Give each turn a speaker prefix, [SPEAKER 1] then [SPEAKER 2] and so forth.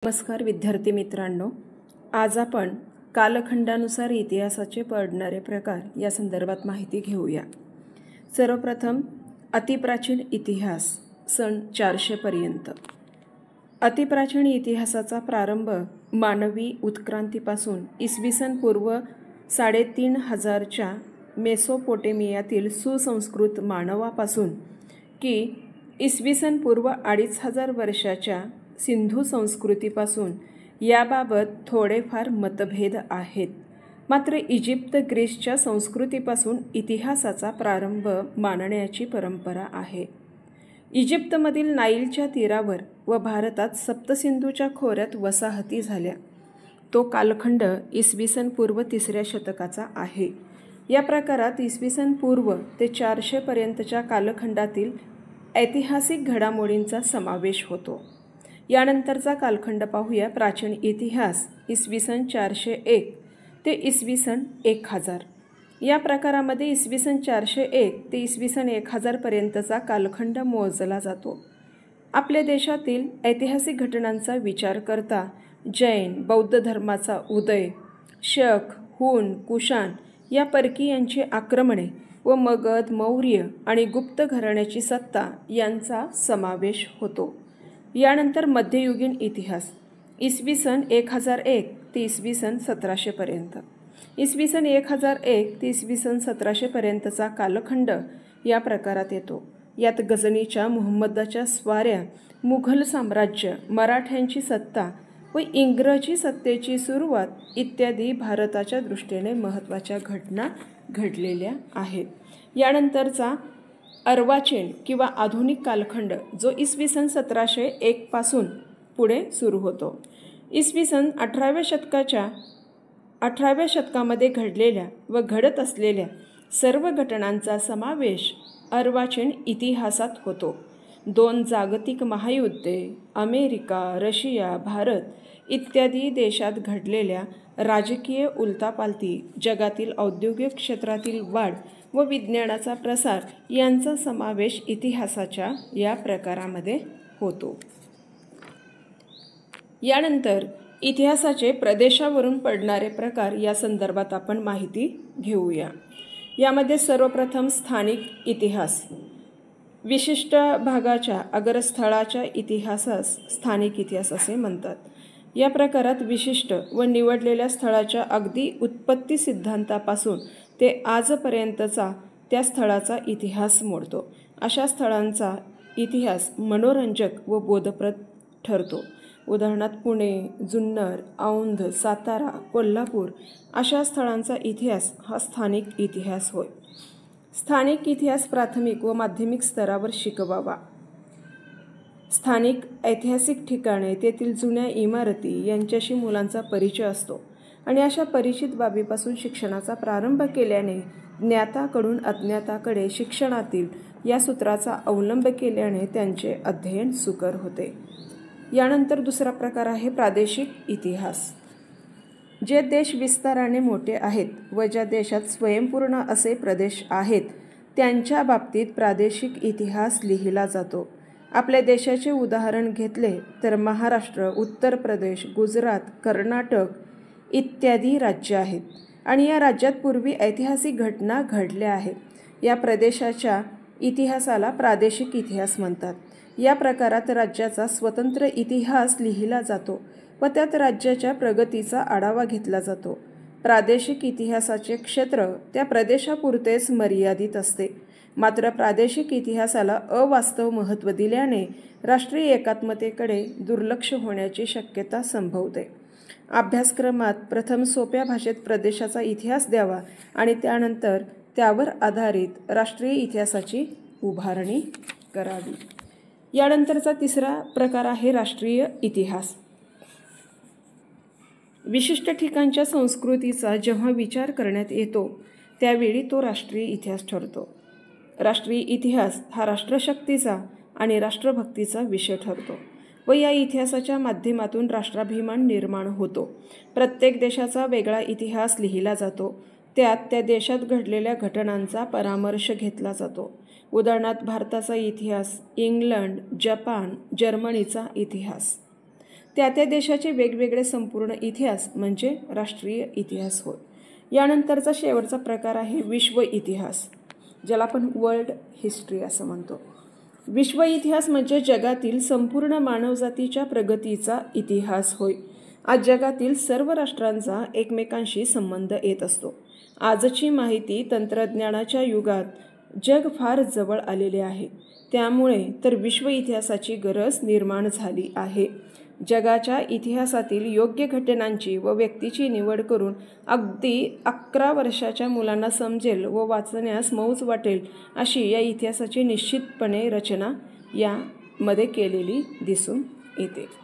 [SPEAKER 1] नमस्कार विद्यार्थी मित्रांनो, आज आपण कालखंडानुसार इतिहासाचे पडणारे प्रकार या संदर्भात माहिती घेऊया। सर्वप्रथम अतिप्राचीन इतिहास सन 400 पर्यंत। अतिप्राचीन इतिहासाचा प्रारंभ मानवी उत्क्रांतीपासून इसवी सन पूर्व 3500च्या मेसोपोटेमियातील सुसंस्कृत मानवापासून की इसवी सन पूर्व 2500 वर्षाच्या सिंधू संस्कृतीपासून याबाबत थोडेफार मतभेद आहेत। मात्र इजिप्त ग्रीसच्या संस्कृतीपासून इतिहासाचा प्रारंभ मानण्याची परंपरा आहे। इजिप्तमधील नाईलच्या तीरावर व भारतात सप्तसिंधूच्या खोऱ्यात वसाहती झाल्या। तो कालखंड इसवी सन पूर्व 3ऱ्या शतकाचा आहे। या प्रकारात इसवी सन पूर्व ते 400 पर्यंतच्या कालखंडातील ऐतिहासिक घडामोडींचा समावेश होतो। यानंतरचा कालखंड पाहूया प्राचीन इतिहास इसवी सन 401 ते इसवी सन 1000। या प्रकारामध्ये इसवी सन 401 ते इसवी सन 1000 पर्यंतचा कालखंड मोजला जातो। आपल्या देशातील ऐतिहासिक घटनांचा विचार करता जैन बौद्ध धर्माचा उदय, शक, हुन, कुशाण या परकीयांची आक्रमणे व मगध, मौर्य आणि गुप्त घराण्याची सत्ता यांचा समावेश होतो। यानंतर मध्ययुगीन इतिहास इसवी सन 1001 ते इसवी सन 1700 पर्यंत। इसवी सन 1001 ते इसवी सन 1700 पर्यंतचा कालखंड या प्रकारात येतो। यात गझनीच्या मुहम्मदाच्या स्वाऱ्या, मुघल साम्राज्य, मराठ्यांची सत्ता व इंग्रजी सत्तेची सुरुवात इत्यादी भारताच्या दृष्टीने महत्त्वाच्या घटना घडलेल्या आहेत। यानंतरचा अर्वाचीन किंवा आधुनिक कालखंड जो इसवी सन 1701 पासून पुढे सुरू होतो। इसवी सन 18व्या शतकामध्ये घडलेल्या व घडत असलेल्या सर्व घटनांचा समावेश अर्वाचीन इतिहासात होतो। 2 जागतिक महायुद्धे, अमेरिका, रशिया, भारत इत्यादी देशात घडलेल्या राजकीय उलथापालथी, जगातील औद्योगिक क्षेत्रातील वाढ व विज्ञानाचा प्रसार यांचा समावेश इतिहासाच्या या प्रकारामध्ये होतो। यानंतर इतिहासाचे प्रदेशावरून पडणारे प्रकार या संदर्भात आपण माहिती घेऊया। यामध्ये सर्वप्रथम स्थानिक इतिहास। विशिष्ट भागाच्या अग्रस्थळाच्या इतिहासास स्थानिक इतिहास असे म्हणतात। या प्रकारात विशिष्ट व निवडलेल्या स्थळाच्या अगदी उत्पत्ती सिद्धांतापासून ते आजपर्यंतचा त्या स्थळाचा इतिहास मोडतो। अशा स्थळांचा इतिहास मनोरंजक व बोधप्रद ठरतो। उदाहरणार्थ पुणे, जुन्नर, औंध, सातारा, कोल्हापूर अशा स्थळांचा इतिहास हा स्थानिक इतिहास होय। स्थानिक इतिहास प्राथमिक व माध्यमिक स्तरावर शिकवावा। स्थानिक ऐतिहासिक ठिकाणे, तेथील जुन्या इमारती यांच्याशी मुलांचा परिचय असतो आणि अशा परिचित बाबीपासून शिक्षणाचा प्रारंभ केल्याने ज्ञाताकडून अज्ञाताकडे शिक्षणातील या सूत्राचा अवलंब केल्याने त्यांचे अध्ययन सुकर होते। यानंतर दुसरा प्रकार आहे प्रादेशिक इतिहास। जे देश विस्ताराने मोठे आहेत व ज्या देशात स्वयंपूर्ण असे प्रदेश आहेत त्यांच्या बाबतीत प्रादेशिक इतिहास लिहिला जातो। आपल्या देशाचे उदाहरण घेतले तर महाराष्ट्र, उत्तर प्रदेश, गुजरात, कर्नाटक इत्यादी राज्य आहेत आणि या राज्यात पूर्वी ऐतिहासिक घटना घडल्या आहेत। या प्रदेशाच्या इतिहासाला प्रादेशिक इतिहास म्हणतात। या प्रकारात राज्याचा स्वतंत्र इतिहास लिहिला जातो व त्यात राज्याच्या प्रगतीचा आढावा घेतला जातो। प्रादेशिक इतिहासाचे क्षेत्र त्या प्रदेशापुरतेच मर्यादित असते। मात्र प्रादेशिक इतिहासाला अवास्तव महत्त्व दिल्याने राष्ट्रीय एकात्मतेकडे दुर्लक्ष होण्याची शक्यता संभवते। अभ्यासक्रमात प्रथम सोप्या भाषेत प्रदेशाचा इतिहास द्यावा आणि त्यानंतर त्यावर आधारित राष्ट्रीय इतिहासाची उभारणी करावी। यानंतरचा तिसरा प्रकार आहे राष्ट्रीय इतिहास। विशिष्ट ठिकाणच्या संस्कृतीचा जेव्हा विचार करण्यात येतो त्यावेळी तो राष्ट्रीय इतिहास ठरतो। राष्ट्रीय इतिहास हा राष्ट्रशक्तीचा आणि राष्ट्रभक्तीचा विषय ठरतो व या इतिहासाच्या माध्यमातून राष्ट्राभिमान निर्माण होतो। प्रत्येक देशाचा वेगळा इतिहास लिहिला जातो। त्यात त्या देशात घडलेल्या घटनांचा परामर्श घेतला जातो। उदाहरणार्थ भारताचा इतिहास, इंग्लंड, जपान, जर्मनीचा इतिहास। त्या त्या देशाचे वेगवेगळे संपूर्ण इतिहास म्हणजे राष्ट्रीय इतिहास होय. यानंतरचा शेवटचा प्रकार आहे विश्व इतिहास, ज्याला आपण वर्ल्ड हिस्ट्री असं म्हणतो. विश्व इतिहास म्हणजे जगातील संपूर्ण मानवजातीच्या प्रगतीचा इतिहास होय. आज जगातील सर्व राष्ट्रांचा एकमेकांशी संबंध येत असतो. आजची माहिती तंत्रज्ञानाच्या युगात जग फार जवळ आलेले आहे. त्यामुळे तर विश्व इतिहासाची गरज निर्माण झाली आहे. जगाच्या इतिहासातील योग्य घटनांची व व्यक्तीची निवड करून अगदी 11 वर्षाच्या मुलांना समजेल व वाचण्यास मौज वाटेल अशी या इतिहासाची निश्चितपणे रचना यामध्ये केलेली दिसून येते.